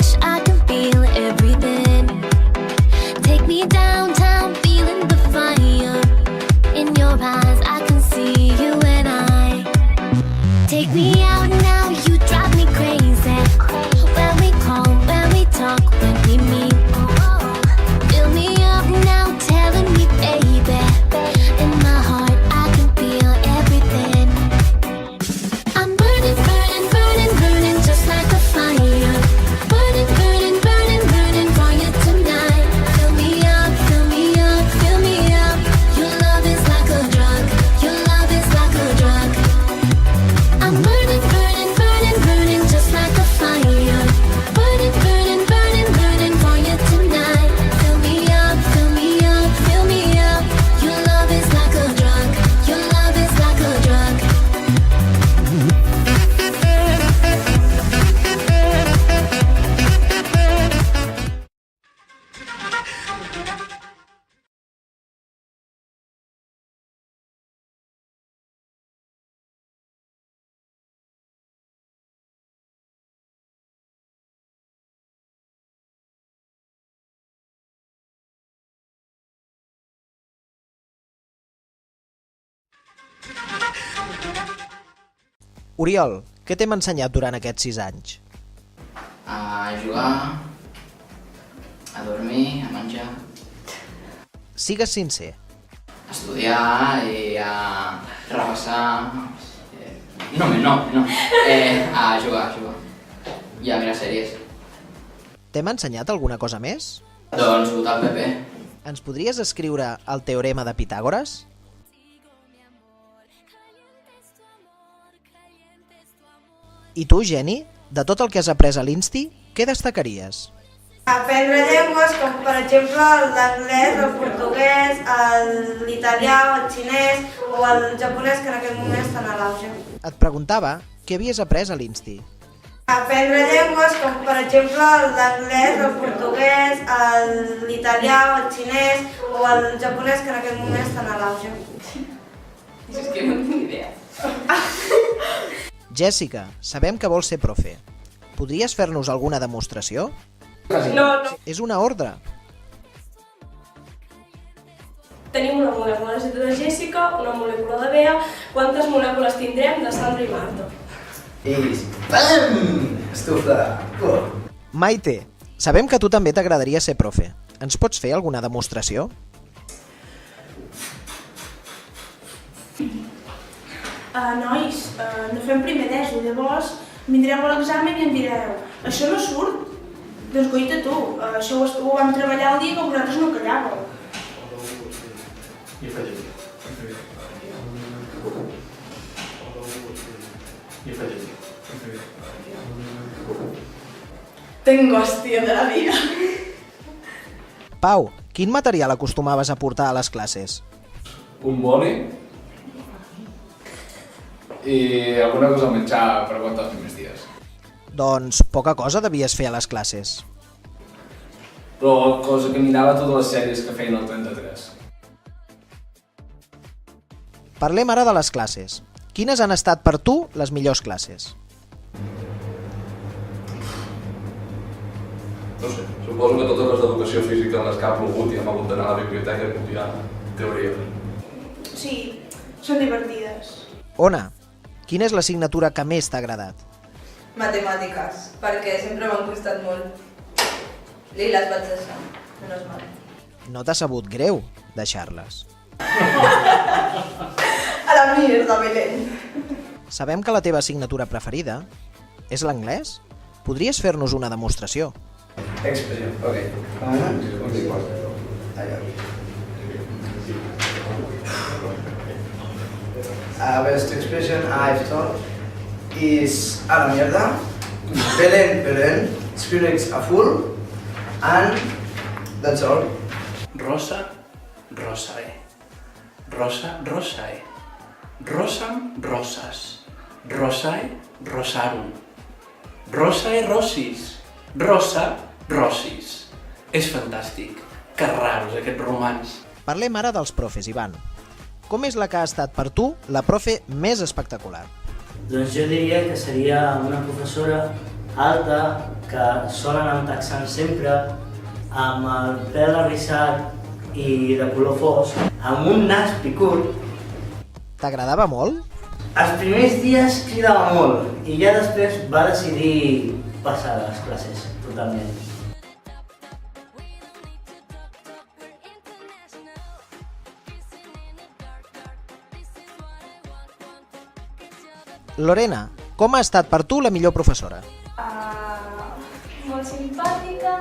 touch, I can feel everything. Take me downtown, feeling the fire. In your eyes, I can see you and I. Take me out now, you drive me crazy. When we call, when we talk, when we meet. Fill me up now, telling me, baby. In my heart, I can feel everything. I'm burning, burning, burning, burning, just like a fire. Burning, burning, burning, burning for you tonight. Fill me up, fill me up, fill me up. Your love is like a drug. Your love is like a drug. I'm burning, burning, burning, burning, just like a fire. Burning, burning, burning, burning for you tonight. Fill me up, fill me up, fill me up. Your love is like a drug. Your love is like a drug. Oriol, què t'hem ensenyat durant aquests 6 anys? A jugar, a dormir, a menjar, Sigues sincer. a estudiar i a repassar... No, a jugar. I a mirar sèries. T'hem ensenyat alguna cosa més? Doncs votar el PP. Ens podries escriure el teorema de Pitàgores? I tu, Jenny, de tot el que has après a l'Insti, què destacaries? Aprendre llengües com per exemple l'anglès, el portuguès, l'italià, el xinès o el japonès que en aquest moment estan a l'auge. Et preguntava què havies après a l'Insti. Aprendre llengües com per exemple l'anglès, el portuguès, l'italià, el xinès o el japonès que en aquest moment estan a l'auge. És que no tinc idea. Jessica, sabem que vols ser profe. Podries fer-nos alguna demostració? No. És una ordre. Tenim una molècula de Jessica, una molècula de Bea. Quantes molècules tindrem de Sandra i Marta? I pam! Estufa! Maite, sabem que a tu també t'agradaria ser profe. Ens pots fer alguna demostració? Nois, no fem primer d'ESO, llavors vindreu a l'examen i em direu això no surt? Doncs goita tu, això ho vam treballar el dia que vosaltres no callàveu. Tengo hòstia de la vida. Pau, quin material acostumaves a portar a les classes? Un boli i alguna cosa a menjar per aguantar els primers dies. Doncs poca cosa devies fer a les classes. Però cosa que mirava totes les sèries que feien al 33. Parlem ara de les classes. Quines han estat per tu les millors classes? No sé, suposo que totes les d'educació física en les que ha plogut i hem hagut d'anar a la biblioteca i copiar teoria. Sí, són divertides. Ona, quina és l'assignatura que més t'ha agradat? Matemàtiques, perquè sempre m'han costat molt. I les vaig deixar, menys mal. No t'ha sabut greu deixar-les. A la mierda, Belén. Sabem que la teva assignatura preferida és l'anglès? Podries fer-nos una demostració? Expressió, ok. Best expression I've taught is a la mierda, Belén, spirits are full, and that's all. Rosa, rosae. Rosa, rosae. Rosam, rosas. Rosae, rosarum. Rosae, rosis. Rosa, rosis. És fantàstic. Que raros aquests romans. Parlem ara dels profes, Ivan. Com és la que ha estat per tu la profe més espectacular? Doncs jo diria que seria una professora alta, que solen anar taxant sempre amb el pèl arrissat i de color fosc, amb un nas picut. T'agradava molt? Els primers dies cridava molt i ja després va decidir passar de les classes totalment. Lorena, com ha estat per tu la millor professora? Molt simpàtica,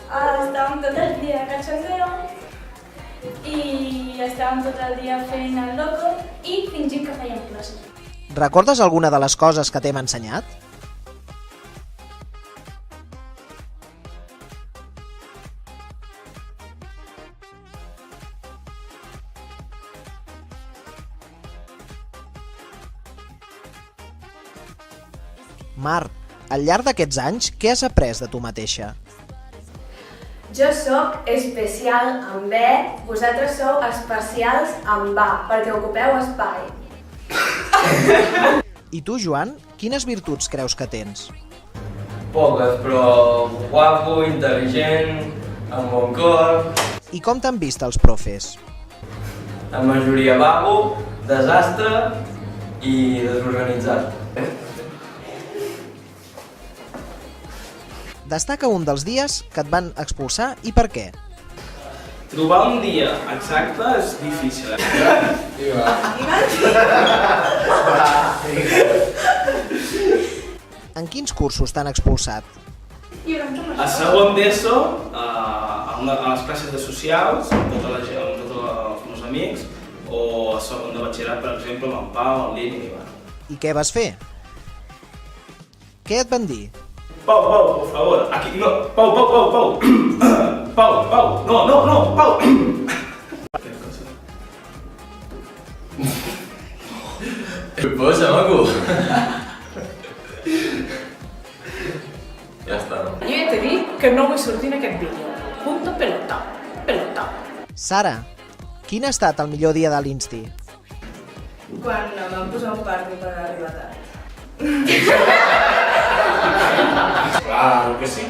estàvem tot el dia a cachondeo i estàvem tot el dia fent el loco i fingint que fèiem classe. Recordes alguna de les coses que t'hem ensenyat? Mar, al llarg d'aquests anys, què has après de tu mateixa? Jo sóc especial amb B, vosaltres sou especials amb A, perquè ocupeu espai. I tu, Joan, quines virtuts creus que tens? Poques, però guapo, intel·ligent, amb bon cor... I com t'han vist els profes? La majoria vago, desastre i desorganitzat. Destaca un dels dies que et van expulsar i per què. Trobar un dia exacte és difícil. En quins cursos t'han expulsat? A segon d'ESO, a les classes de socials, amb tots els meus amics, o a segon de batxillerat, per exemple, amb en Pau, en Lini i Ivan. I què vas fer? Què et van dir? Pau, por favor, aquí, no, Pau. Pau, no, Pau. Què passa, maco? Ja està, no? Jo ja t'he dit que no vull sortir en aquest vídeo. Punto pelota. Sara, quin ha estat el millor dia de l'Insti? Quan em van posar un party per arribar tard. Claro que sí.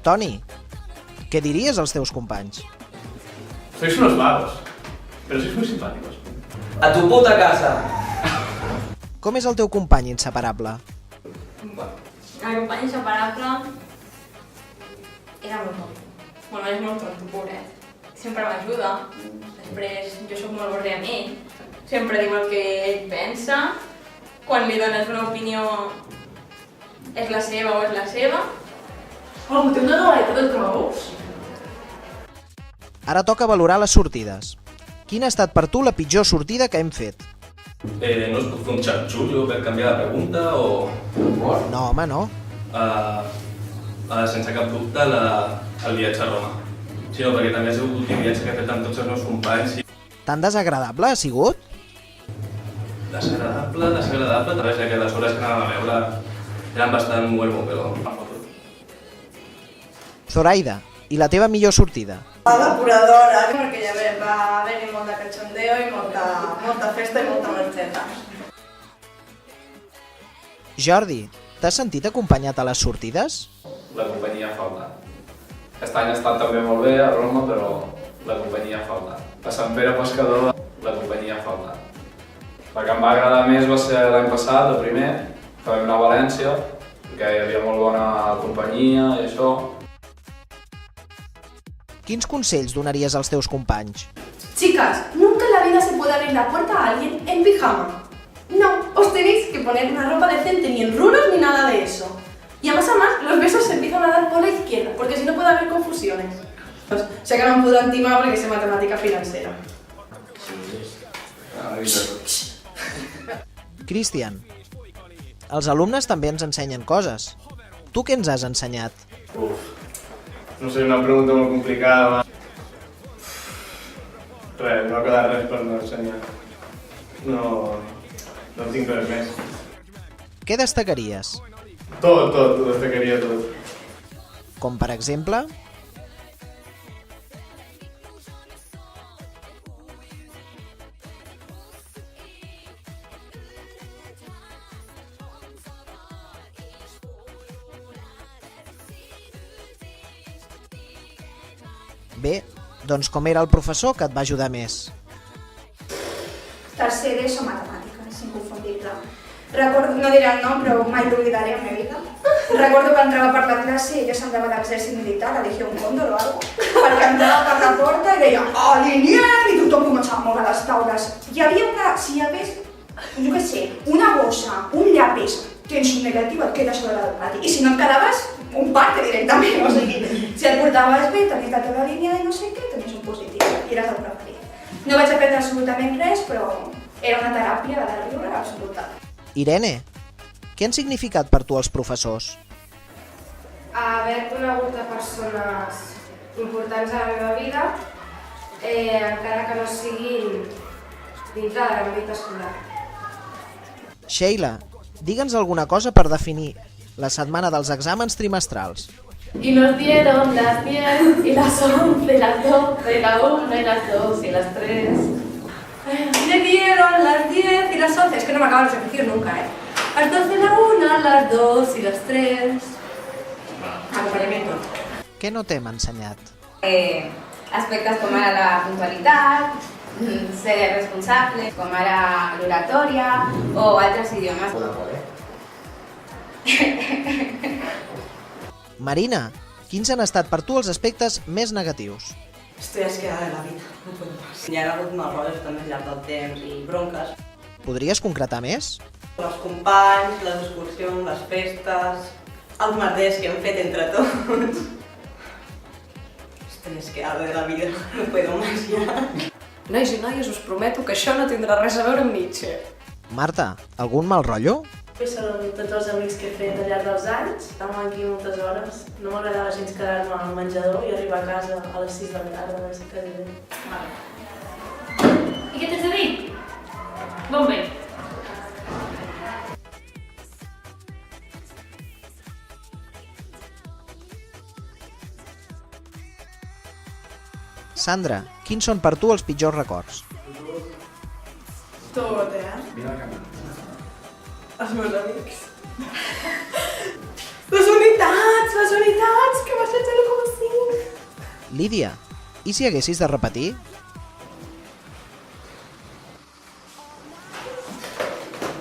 Toni, què diries als teus companys? Sois unos vagos, pero sois muy simpáticos. A tu puta casa! Com és el teu company inseparable? El company inseparable era molt tonto. Bueno, és molt tonto, pobret. Sempre m'ajuda, després jo sóc molt borde amb ell, sempre diu el que ell pensa, quan li dones una opinió és la seva o és la seva. Oh, t'hem de donar tot el que veus? Ara toca valorar les sortides. Quina ha estat per tu la pitjor sortida que hem fet? No es pot fer un xatxullo per canviar la pregunta o... No, home, no. Sense cap dubte, el viatge a Roma. Sí, no, perquè també ha sigut l'últim viatge que he fet amb tots els meus companys. Tan desagradable ha sigut? Desagradable, també sé que les hores que anàvem a veure eren bastant huevo, però... Zoraida, i la teva millor sortida? La depuradora, perquè ja va haver-hi molt de cachondeo i molta festa i molta marxeta. Jordi, t'has sentit acompanyat a les sortides? La companyia falta. Aquest any ha estat també molt bé a Roma, però la companyia falta. A Sant Pere Pescador, la companyia falta. La que em va agradar més va ser l'any passat, el primer, que vam anar a València, perquè hi havia molt bona companyia i això. Quins consells donaries als teus companys? Chicas, nunca en la vida se puede abrir la puerta a alguien en pijama. No, os tenéis que poner una ropa decente, ni en rulos ni nada de eso. Y a más, los besos se empiezan a dar por la izquierda, porque si no puede haber confusiones. Sé que no em podran timar perquè sé matemàtica financera. Cristian, els alumnes també ens ensenyen coses. Tu què ens has ensenyat? No sé, una pregunta molt complicada. Res, no ha quedat res per no ensenyar. No tinc res més. Què destacaries? Tot, ho destacaria tot. Com per exemple? Bé, doncs com era el professor que et va ajudar més? Tercer d'ESO matemàtiques, inconfundible. Recordo, no diré el nom, però mai l'oblidaré en la vida. Recordo que entrava per la classe i jo semblava d'exèrcit militar, a Legió Cóndor o alguna cosa, perquè entrava per la porta i deia "Alineem!" i tothom començava a moure les taules. Hi havia si hi hagués, jo què sé, una bossa, un llapis, tens un negatiu, et quedes sobre el pati. I si no et quedaves, un parte directament, o sigui, si et portaves bé, tenies la teva línia i no sé què, tenies un positiu, i eres el preferit. No vaig aprendre absolutament res, però era una teràpia de riure absoluta. Irene, què han significat per tu els professors? Haver conegut a persones importants a la meva vida, encara que no siguin dintre de l'àmbit escolar. Sheila, digue'ns alguna cosa per definir la setmana dels exàmens trimestrals. Y nos dieron las 10 y las 11 y las 12 y la 1 y las 2 y las 3. Me dieron las 10 y las 11, es que no me acaban de repetir nunca, Las 12 la 1, las 2 y las 3. Acompanyamiento. Què no t'hem ensenyat? Aspectes com ara la puntualitat, ser responsable, com ara l'oratòria o altres idiomes. Marina, quins han estat per tu els aspectes més negatius? Estoy asqueada de la vida, no puedo más. Hi ha hagut mal rotllos també al llarg del temps i bronques. Podries concretar més? Els companys, les excursions, les festes, els merders que hem fet entre tots. Estoy asqueada de la vida, no puedo más ya. Nois i noies, us prometo que això no tindrà res a veure amb Nietzsche. Marta, algun mal rotllo? Són tots els amics que he fet al llarg dels anys, estàvem aquí moltes hores, no m'agradava gens quedar-me al menjador i arribar a casa a les 6 de la tarda, no sé què dir. I què t'has de dir? Bon bé. Sandra, quins són per tu els pitjors records? Tot, Els meus amics. Les unitats, que vaig a 0,5. Lídia, i si haguessis de repetir?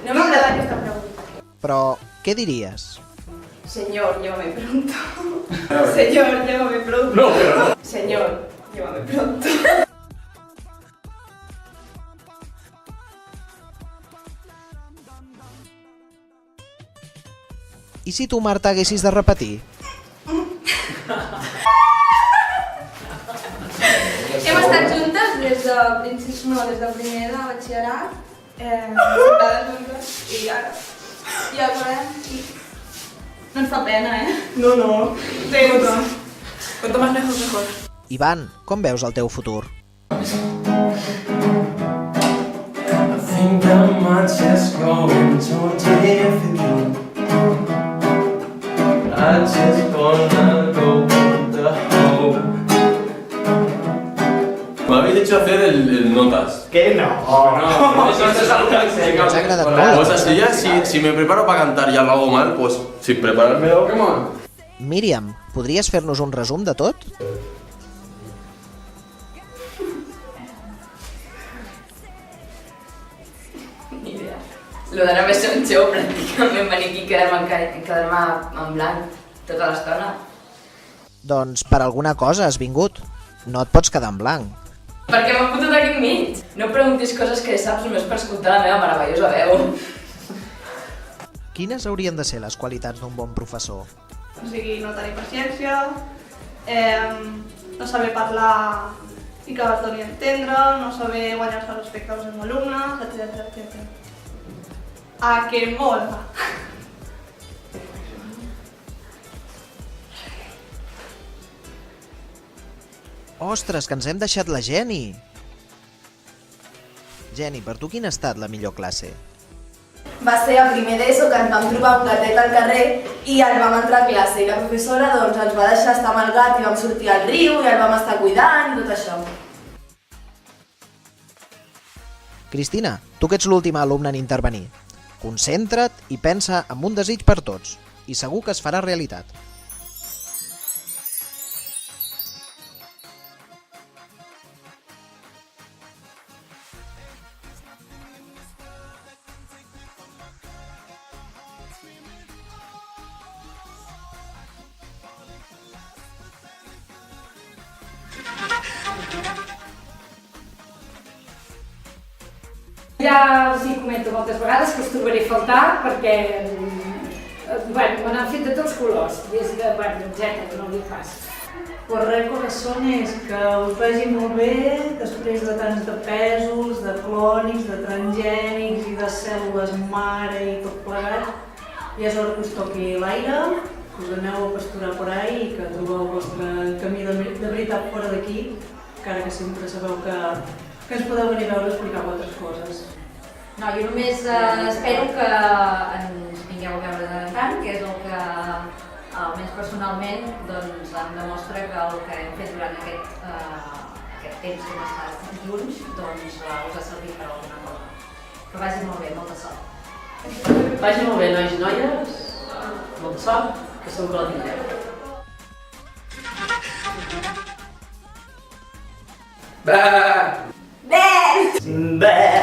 No m'agrada aquesta pregunta. Però què diries? Señor, llévame pronto. Señor, llévame pronto. No, pero no. Señor, llévame pronto. I si tu, Marta, haguessis de repetir? Hem estat juntes des de primer de batxillerat, sentades juntes, i ara acabem i no ens fa pena, No. Cuanto más lejos, mejor. Ivan, com veus el teu futur? I think that much is going so difficult. I just wanna go with the hope. Me habéis hecho hacer el notas. ¿Qué no? No, eso es algo que Nos ha agradado mucho. O sea, si me preparo para cantar y ya lo hago mal, pues sin prepararme lo que mal. Míriam, podries fer-nos un resum de tot? Ni idea. Lo d'ara va ser un xou pràcticament venir aquí i quedar-me en blanc tota l'estona. Doncs per alguna cosa has vingut. No et pots quedar en blanc. Per què m'han fotut aquí enmig? No preguntis coses que saps només per escoltar la meva meravellosa veu. Quines haurien de ser les qualitats d'un bon professor? O sigui, no tenir paciència, no saber parlar i que es doni a entendre, no saber guanyar-se el respecte als seus alumnes, etc. A que mola! Ostres, que ens hem deixat la Jenny! Jenny, per tu quina ha estat la millor classe? Va ser a primer d'ESO que ens vam trobar un gatet al carrer i el vam entrar a classe i la professora doncs, ens va deixar estar amb el gat i vam sortir al riu i el vam estar cuidant i tot això. Cristina, tu que ets l'última alumna en intervenir. Concentra't i pensa en un desig per tots i segur que es farà realitat. Ja els hi comento moltes vegades que us trobaré a faltar perquè me n'han fet de tots colors, des de, etcètera, no li pas. Pues res, corazones, que us vagi molt bé després de tants de pèsols, de clònics, de transgènics i de cèl·lules mare i tot plegat. Ja és hora que us toqui l'aire, que us aneu a pasturar per ahí i que trobeu el vostre camí de veritat fora d'aquí, encara que sempre sabeu que ens podeu venir a veure a explicar altres coses. No, jo només espero que ens vingueu a veure de tant en tant, que és el que almenys personalment doncs, em demostra que el que hem fet durant aquest temps que hem estat junts doncs, us ha servit per alguna cosa. Que vagi molt bé, molta sort. Vagi molt bé, nois i noies, molta sort, que segur que la tindreu. Bé! Bé!